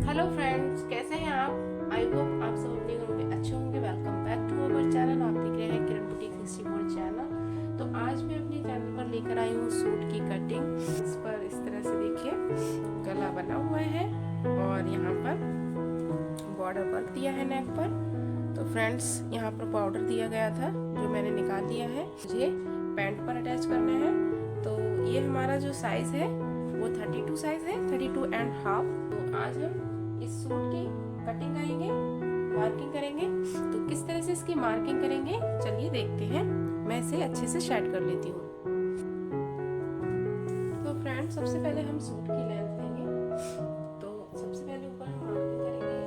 Hello friends, कैसे हैं आप? आई होप आप सब अपने घरों में अच्छे होंगे। Welcome back to our channel. आप देख रहे हैं किरण बुटीक 64 चैनल। तो आज मैं अपने चैनल पर लेकर आई हूँ सूट की कटिंग। इस पर इस तरह से देखिए गला बना हुआ है और यहाँ पर बॉर्डर वर्क दिया है नेक पर। तो फ्रेंड्स, यहाँ पर बॉर्डर दिया गया था जो मैंने निकाल लिया है, मुझे पैंट पर अटैच करना है। तो ये हमारा जो साइज है वो 32 साइज है, 32 एंड हाफ। तो आज हम इस सूट की कटिंग करेंगे, मार्किंग करेंगे। तो किस तरह से इसकी मार्किंग करेंगे चलिए देखते हैं। मैं इसे अच्छे से सेट कर लेती हूँ। तो फ्रेंड्स, सबसे पहले हम सूट की लेंथ लेंगे। तो सबसे पहले ऊपर हम मार्किंग करेंगे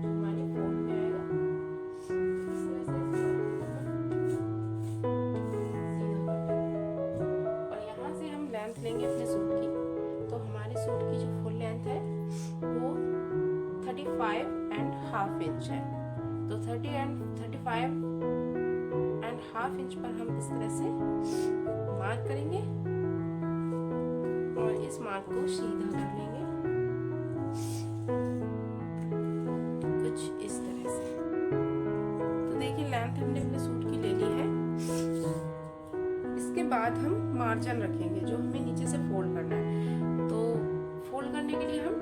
जो हमारे फोल्ड में आएगा। इस तरह से सीधा और यहाँ से हम लेंथ लेंगे अपने सूट की। तो हमारे सूट की जो फुल लेंथ है वो 35 एंड हाफ इंच है। तो 35 एंड हाफ इंच पर हम इस तरह से मार्क करेंगे और इस मार्क को सीधा कर लेंगे कुछ इस तरह से। तो देखिए लेंथ हमने अपने सूट की ले ली है। इसके बाद हम मार्जिन रखेंगे जो हमें नीचे से फोल्ड करना है। तो फोल्ड करने के लिए हम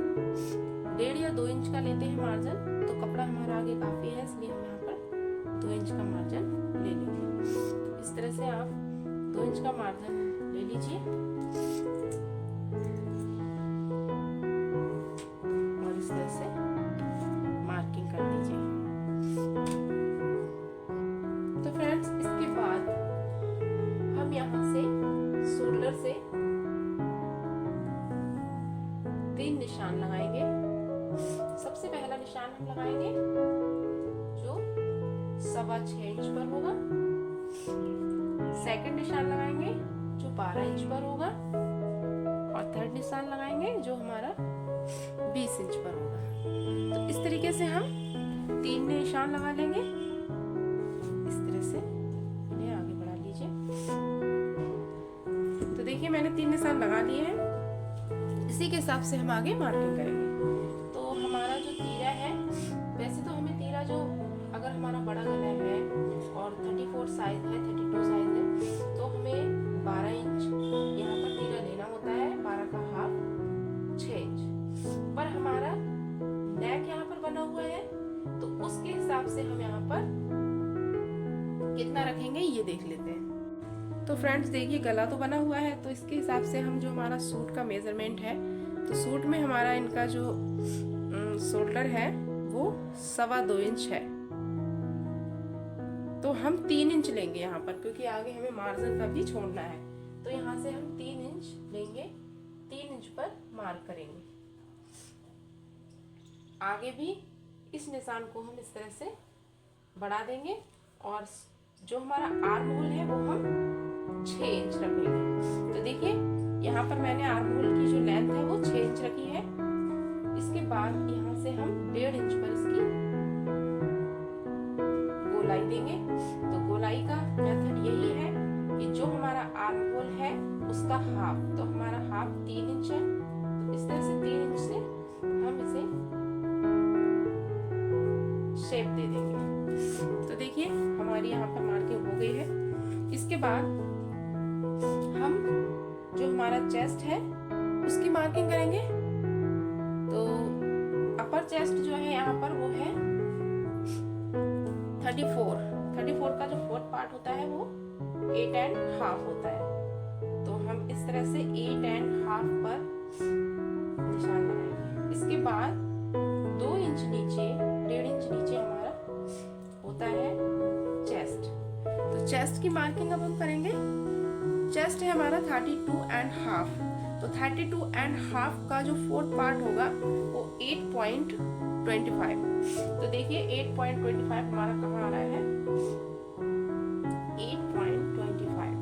1.5 या 2 इंच का लेते हैं मार्जिन। तो कपड़ा हमारा आगे काफी है, इसलिए हम यहाँ पर 2 इंच का मार्जिन ले लेंगे। तो इस तरह से आप 2 इंच का मार्जिन ले लीजिए और इस तरह से मार्किंग कर दीजिए। तो फ्रेंड्स, इसके बाद हम यहाँ से शोल्डर से 3 निशान लगाएंगे। सबसे पहला निशान हम लगाएंगे जो 6.25 इंच पर होगा। सेकंड निशान लगाएंगे जो 12 इंच पर होगा और थर्ड निशान लगाएंगे जो हमारा 20 इंच पर होगा। तो इस तरीके से हम 3 निशान लगा लेंगे। इस तरह से इन्हें आगे बढ़ा लीजिए। तो देखिए मैंने 3 निशान लगा लिए हैं। इसी के हिसाब से हम आगे मार्किंग करेंगे। तो हमारा जो तीरा है, वैसे तो हमें तीरा जो अगर हमारा बड़ा गला है और 34 साइज है, 32 साइज है, तो हमें 12 इंच यहाँ पर तीरा लेना होता है। 12 का हाफ 6 इंच पर हमारा नेक यहाँ पर बना हुआ है। तो उसके हिसाब से हम यहाँ पर कितना रखेंगे ये देख लेते हैं। तो फ्रेंड्स देखिए गला तो बना हुआ है, तो इसके हिसाब से हम जो हमारा सूट का मेजरमेंट है, तो सूट में हमारा इनका जो शोल्डर है वो 2.25 इंच है। तो हम 3 इंच लेंगे यहाँ पर, क्योंकि आगे हमें मार्जिन का भी छोड़ना है। तो यहाँ से हम 3 इंच लेंगे, 3 इंच पर मार्क करेंगे। आगे भी इस निशान को हम इस तरह से बढ़ा देंगे और जो हमारा आर्म होल है वो हम 6 इंच रखेंगे। तो देखिए यहाँ पर मैंने आर्म होल की जो लेंथ है वो 6 इंच रखी है। इसके बाद यहाँ से हम 1.5 इंच पर इसकी गोलाई देंगे। तो गोलाई का मेथड यही है कि जो हमारा आर्म होल है उसका हाफ, तो हमारा हाफ 3 इंच है। तो इस तरह से 3 इंच से हम इसे शेप दे देंगे। तो देखिए हमारी यहाँ पर मार्किंग हो गई है। इसके बाद हम जो हमारा चेस्ट है उसकी मार्किंग करेंगे। तो अपर चेस्ट जो है यहाँ पर वो है 34 का जो फोर्थ पार्ट होता है वो 8 एंड हाफ होता है। तो हम इस तरह से 8 एंड हाफ पर निशान लगाएंगे। इसके बाद 2 इंच नीचे, 1.5 इंच नीचे हमारा होता है चेस्ट। तो चेस्ट की मार्किंग अब हम करेंगे। चेस्ट है हमारा 32 एंड हाफ। तो 32 एंड हाफ का जो फोर्थ पार्ट होगा वो 8.25। तो देखिए 8.25 हमारा कहाँ आ रहा है, 8.25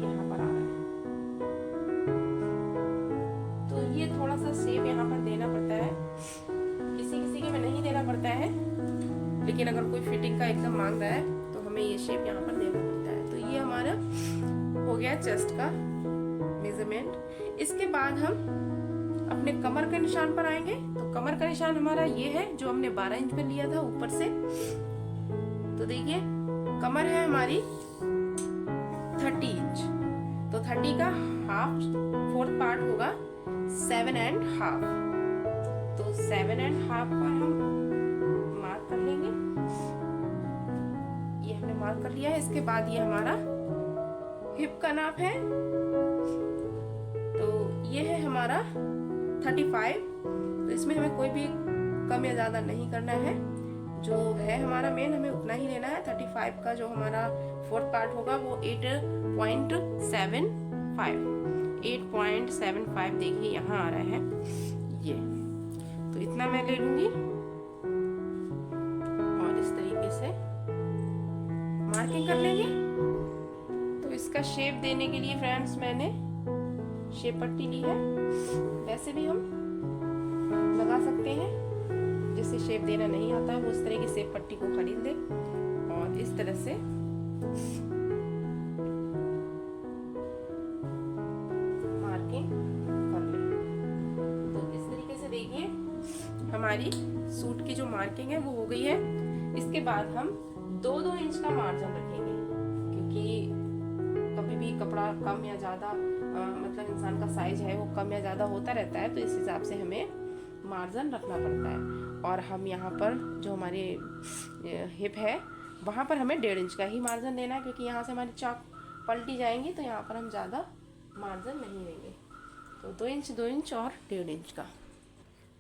यहाँ पर आ रहा है। तो ये थोड़ा सा शेप यहाँ पर देना पड़ता है, किसी किसी के में नहीं देना पड़ता है, लेकिन अगर कोई फिटिंग का एकदम मांग रहा है तो हमें ये शेप यहाँ पर देना पड़ता है। तो ये हमारा हो गया चेस्ट का मेजरमेंट। इसके बाद हम अपने कमर के निशान पर आएंगे। तो कमर का निशान हमारा ये है जो हमने 12 इंच पे लिया था ऊपर से। तो देखिए कमर है हमारी 30 इंच, तो 30 का हाफ 4th पार्ट होगा 7.5। तो 7.5 पर हम मार्क कर लेंगे। ये हमने मार्क कर लिया है। इसके बाद ये हमारा हिप का नाप है, तो ये है हमारा 35। तो इसमें हमें कोई भी कम या ज्यादा नहीं करना है, जो है हमारा मेन हमें उतना ही लेना है। 35 का जो हमारा 4th पार्ट होगा वो 8.75 देखिए यहाँ आ रहा है ये। तो इतना मैं ले लूंगी और इस तरीके से मार्किंग कर लेंगे। तो इसका शेप देने के लिए फ्रेंड्स मैंने शेप पट्टी ली है। वैसे भी हम लगा सकते हैं, जिसे शेप देना नहीं आता वो इस तरह की शेप पट्टी को खरीद ले और इस तरह से मार्किंग कर ले। तो इस तरीके से देखिए हमारी सूट की जो मार्किंग है वो हो गई है। इसके बाद हम 2-2 इंच का मार्जिन रखेंगे, क्योंकि कभी भी कपड़ा कम या ज्यादा मतलब इंसान का साइज है वो कम या ज्यादा होता रहता है, तो इस हिसाब से हमें मार्जिन रखना पड़ता है। और हम यहाँ पर जो हमारे हिप है वहाँ पर हमें 1.5 इंच का ही मार्जिन लेना है, क्योंकि यहाँ से हमारी चाक पलटी जाएंगी, तो यहाँ पर हम ज़्यादा मार्जिन नहीं लेंगे। तो 2 इंच 2 इंच और 1.5 इंच का।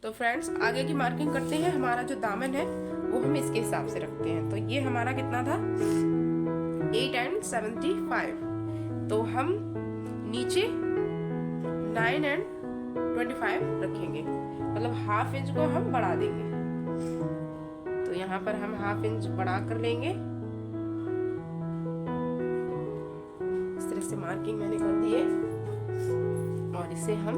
तो फ्रेंड्स आगे की मार्किंग करते हैं। हमारा जो दामन है वो हम इसके हिसाब से रखते हैं। तो ये हमारा कितना था 8.75। तो हम नीचे 9.25 रखेंगे, मतलब हाफ इंच को हम बढ़ा देंगे। तो यहाँ पर हम हाफ इंच बढ़ा कर लेंगे। इस तरह से मार्किंग मैंने कर दी है और इसे हम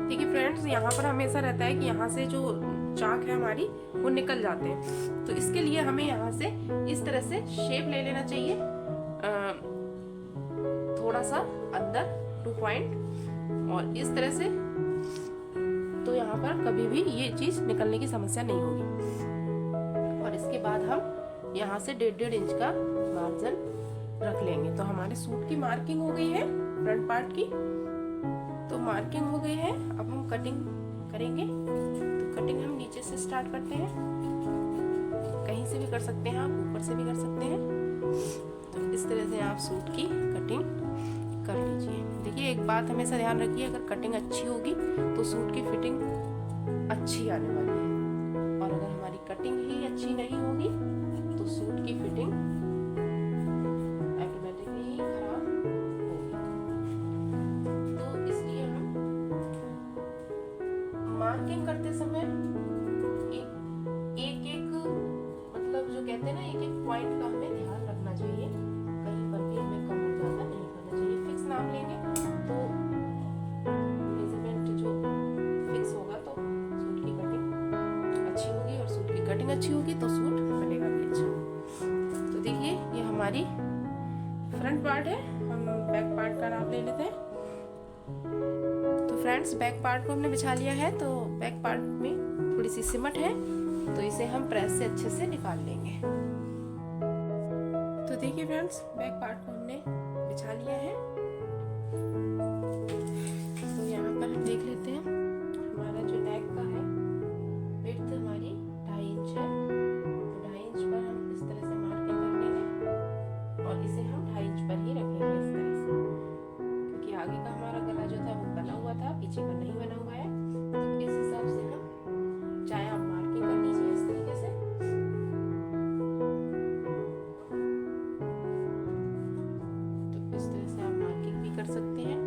देखिए फ्रेंड्स, यहाँ पर हमेशा रहता है कि यहाँ से जो चाक है हमारी वो निकल जाते हैं। तो इसके लिए हमें यहाँ से इस तरह से शेप ले लेना चाहिए, थोड़ा सा अंदर 2 पॉइंट और इस तरह से। तो यहाँ पर कभी भी ये चीज निकलने की समस्या नहीं होगी। और इसके बाद हम यहाँ से 1.5 इंच का मार्जिन रख लेंगे। तो हमारे सूट की मार्किंग हो गई है फ्रंट पार्ट की। तो मार्किंग हो गई है, अब हम कटिंग करेंगे। तो कटिंग हम नीचे से स्टार्ट करते हैं, कहीं से भी कर सकते हैं आप, ऊपर से भी कर सकते हैं। तो इस तरह से आप सूट की कटिंग कर लीजिए। देखिए एक बात हमेशा ध्यान रखिए, अगर कटिंग अच्छी होगी तो सूट की फिटिंग अच्छी आने वाली है, और अगर हमारी कटिंग ही अच्छी नहीं होगी तो सूट की फिटिंग ऑटोमेटिकली ही खराब होगी। तो इसलिए हम मार्किंग करते समय एक मतलब जो कहते हैं ना, एक पॉइंट का हमें ध्यान रखना चाहिए। कहीं पर भी हमें कम हो ज्यादा नहीं करना चाहिए। फिक्स नाप लेंगे तो मेजरमेंट जो फिक्स होगा तो सूट की कटिंग अच्छी होगी, और सूट की कटिंग अच्छी होगी तो सूट बनेगा भी अच्छा। तो देखिए ये हमारी फ्रंट पार्ट है। हम बैक पार्ट का नाप ले लेते हैं। तो फ्रेंड्स बैक पार्ट को हमने बिछा लिया है। तो बैक पार्ट में थोड़ी सी सिमट है, तो इसे हम प्रेस से अच्छे से निकाल लेंगे। तो देखिए फ्रेंड्स बैक पार्ट को हमने बिछा लिया है। तो यहाँ पर हम देख लेते हैं हमारा जो नेक का है विड्थ हमारी 2.5 इंच है। तो 2.5 इंच पर हम इस तरह से मार्किंग कर लेंगे और इसे हम 2.5 इंच पर ही रखेंगे इस तरह से, क्योंकि आगे का हमारा गला जो था वो बना हुआ था, पीछे का नहीं बना हुआ है। तो इस हिसाब से हम चाहे आप मार्किंग कर लीजिए इस तरीके से। तो इस तरह से आप मार्किंग भी कर सकते हैं।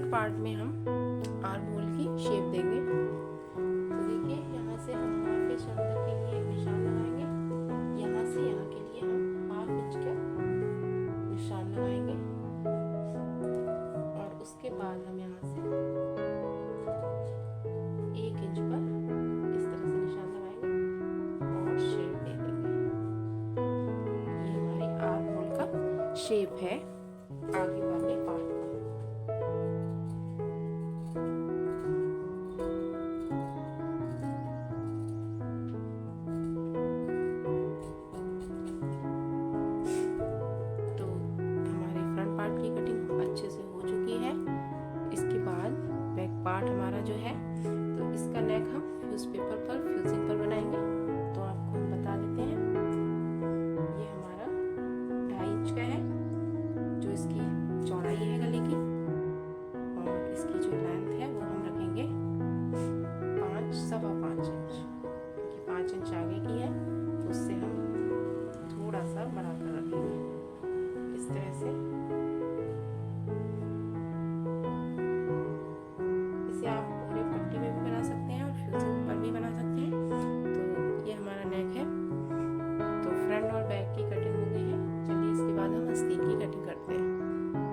फ्रंट पार्ट में हम आर्म होल की शेप देंगे। तो देखिए यहाँ से हम हाफ इंच अंदर के लिए एक निशान लगाएंगे, यहाँ से यहाँ के लिए हम हाफ इंच का निशान लगाएंगे और उसके बाद हम यहाँ से 1 इंच पर इस तरह से निशान लगाएंगे और शेप दे देंगे। ये हमारी आर्म होल का शेप है आगे वाले पार्ट का। तो हमारे फ्रंट पार्ट की कटिंग अच्छे से हो चुकी है। इसके बाद बैक पार्ट हमारा जो है, तो इसका नेक हम फ्यूज पेपर पर फ्यूजिंग पर बनाएंगे। तो आपको हम बता देते हैं, ये हमारा 2.5 इंच का है जो इसकी चौड़ाई है गले की, और इसकी जो लेंथ है वो हम रखेंगे 5.25 इंच, क्योंकि 5 इंच आगे की है तो उससे हम थोड़ा सा बढ़ा कर रखेंगे इस तरह से। इसे आप पूरे पट्टी में भी बना सकते हैं और फ्यूजिंग पर भी बना सकते हैं। तो ये हमारा नेक है। तो फ्रंट और बैक की कटिंग हो गई है। चलिए इसके बाद हम आस्तीन की कटिंग करते हैं।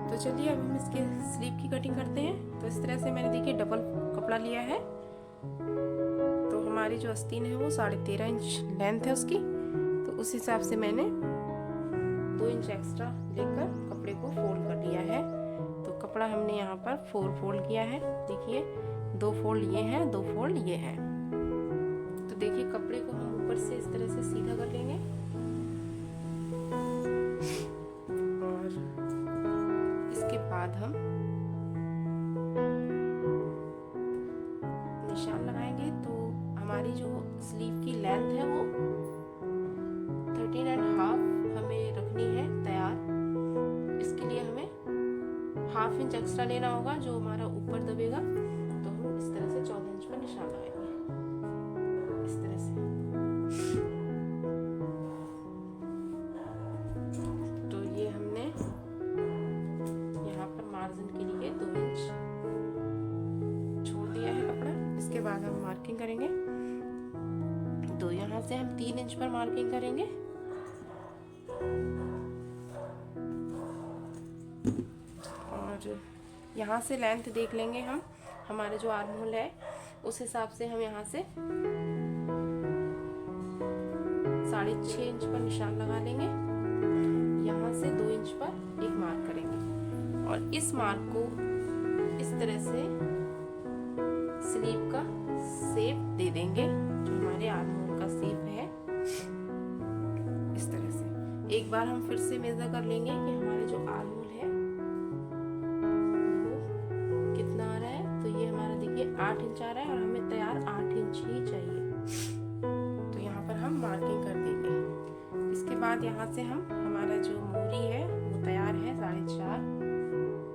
तो चलिए अब हम इसके स्लीव की कटिंग करते हैं। तो इस तरह से मैंने देखिए डबल कपड़ा लिया है। तो हमारी जो आस्तीन है वो 13.5 इंच लेंथ है उसकी। तो उस हिसाब से मैंने 2 इंच एक्स्ट्रा लेकर कपड़े को फोल्ड कर लिया है। तो कपड़ा हमने यहाँ पर 4 फोल्ड किया है। देखिए 2 फोल्ड ये हैं, 2 फोल्ड ये हैं। तो देखिए कपड़े को हम ऊपर से इस तरह से सीधा कर लेंगे और इसके बाद हम निशान लगाएंगे। तो हमारी जो स्लीव की लेंथ है वो 13.5 हमें रखनी है तैयार। इसके लिए हमें हाफ इंच एक्स्ट्रा लेना होगा जो हमारा ऊपर दबेगा। तो हम इस तरह से 14 इंच पर निशान लगाएंगे इस तरह से। तो ये हमने यहाँ पर मार्जिन के लिए 2 इंच छोड़ दिया है कपड़ा। इसके बाद हम मार्किंग करेंगे। तो यहाँ से हम 3 इंच पर मार्किंग करेंगे और यहाँ से लेंथ देख लेंगे हम। हमारे जो आर्म होल है उस हिसाब से हम यहाँ से 6.5 इंच पर निशान लगा लेंगे। यहाँ से 2 इंच पर एक मार्क करेंगे और इस मार्क को इस तरह से स्लीव का शेप दे देंगे जो हमारे आर्म होल का शेप है इस तरह से। एक बार हम फिर से मेजर कर लेंगे कि हमारे जो आर्म होल है वो कितना आ रहा है। तो ये हमारा देखिए 8 इंच आ रहा है और हमें तैयार 8 इंच ही चाहिए। तो यहाँ पर हम मार्किंग कर देंगे। इसके बाद यहाँ से हम हमारा जो मोरी है वो तैयार है 4.5।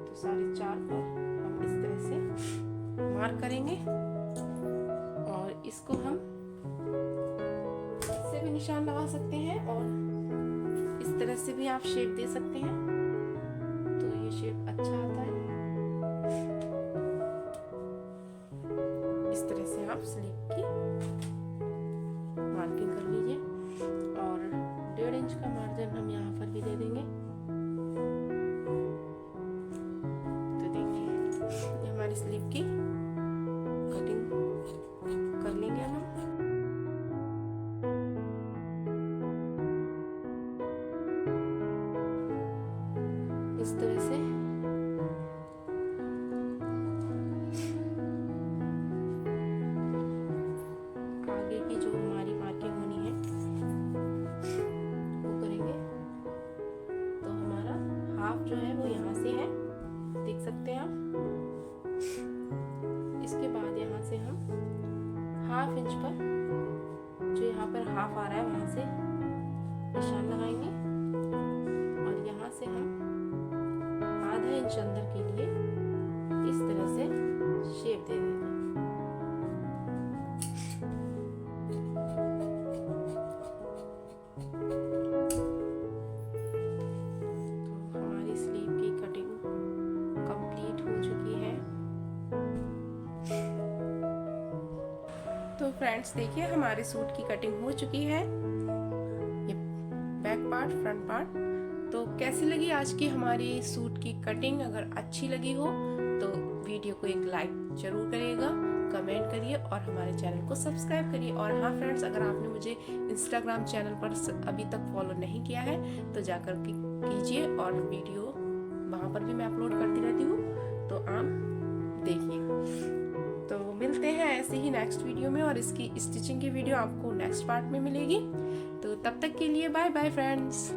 तो 4.5 पर हम इस तरह से मार्क करेंगे और इसको हम इससे भी निशान लगा सकते हैं और इस तरह से भी आप शेप दे सकते हैं। तो ये शेप अच्छा आता है। इस तरह से आप स्लीव की मार्किंग कर लीजिए और 1.5 इंच का मार्जिन हम यहाँ पर भी दे देंगे। तो देखिए ये हमारी स्लीव की कटिंग कर लेंगे हम। इस तरह से आगे की जो हमारी मार्किंग होनी है वो करेंगे। तो हमारा हाफ जो है वो यहाँ से है, देख सकते हैं आप। इसके बाद यहाँ से हम 1/2 इंच पर जो यहाँ पर हाफ आ रहा है वहां से निशान लगाएंगे और यहाँ से हम आधा इंच अंदर के लिए इस तरह से शेप दे देंगे। तो हमारी स्लीव की कटिंग कंप्लीट हो चुकी है। फ्रेंड्स देखिए हमारे सूट की कटिंग हो चुकी है, ये बैक पार्ट, फ्रंट पार्ट। तो कैसी लगी आज की हमारी सूट की कटिंग? अगर अच्छी लगी हो तो वीडियो को एक लाइक जरूर करिएगा, कमेंट करिए और हमारे चैनल को सब्सक्राइब करिए। और हाँ फ्रेंड्स, अगर आपने मुझे इंस्टाग्राम चैनल पर अभी तक फॉलो नहीं किया है तो जाकर कीजिए, और वीडियो वहाँ पर भी मैं अपलोड करती रहती हूँ, तो आप देखिए। तो मिलते हैं ऐसे ही नेक्स्ट वीडियो में, और इसकी स्टिचिंग की वीडियो आपको नेक्स्ट पार्ट में मिलेगी। तो तब तक के लिए बाय बाय फ्रेंड्स।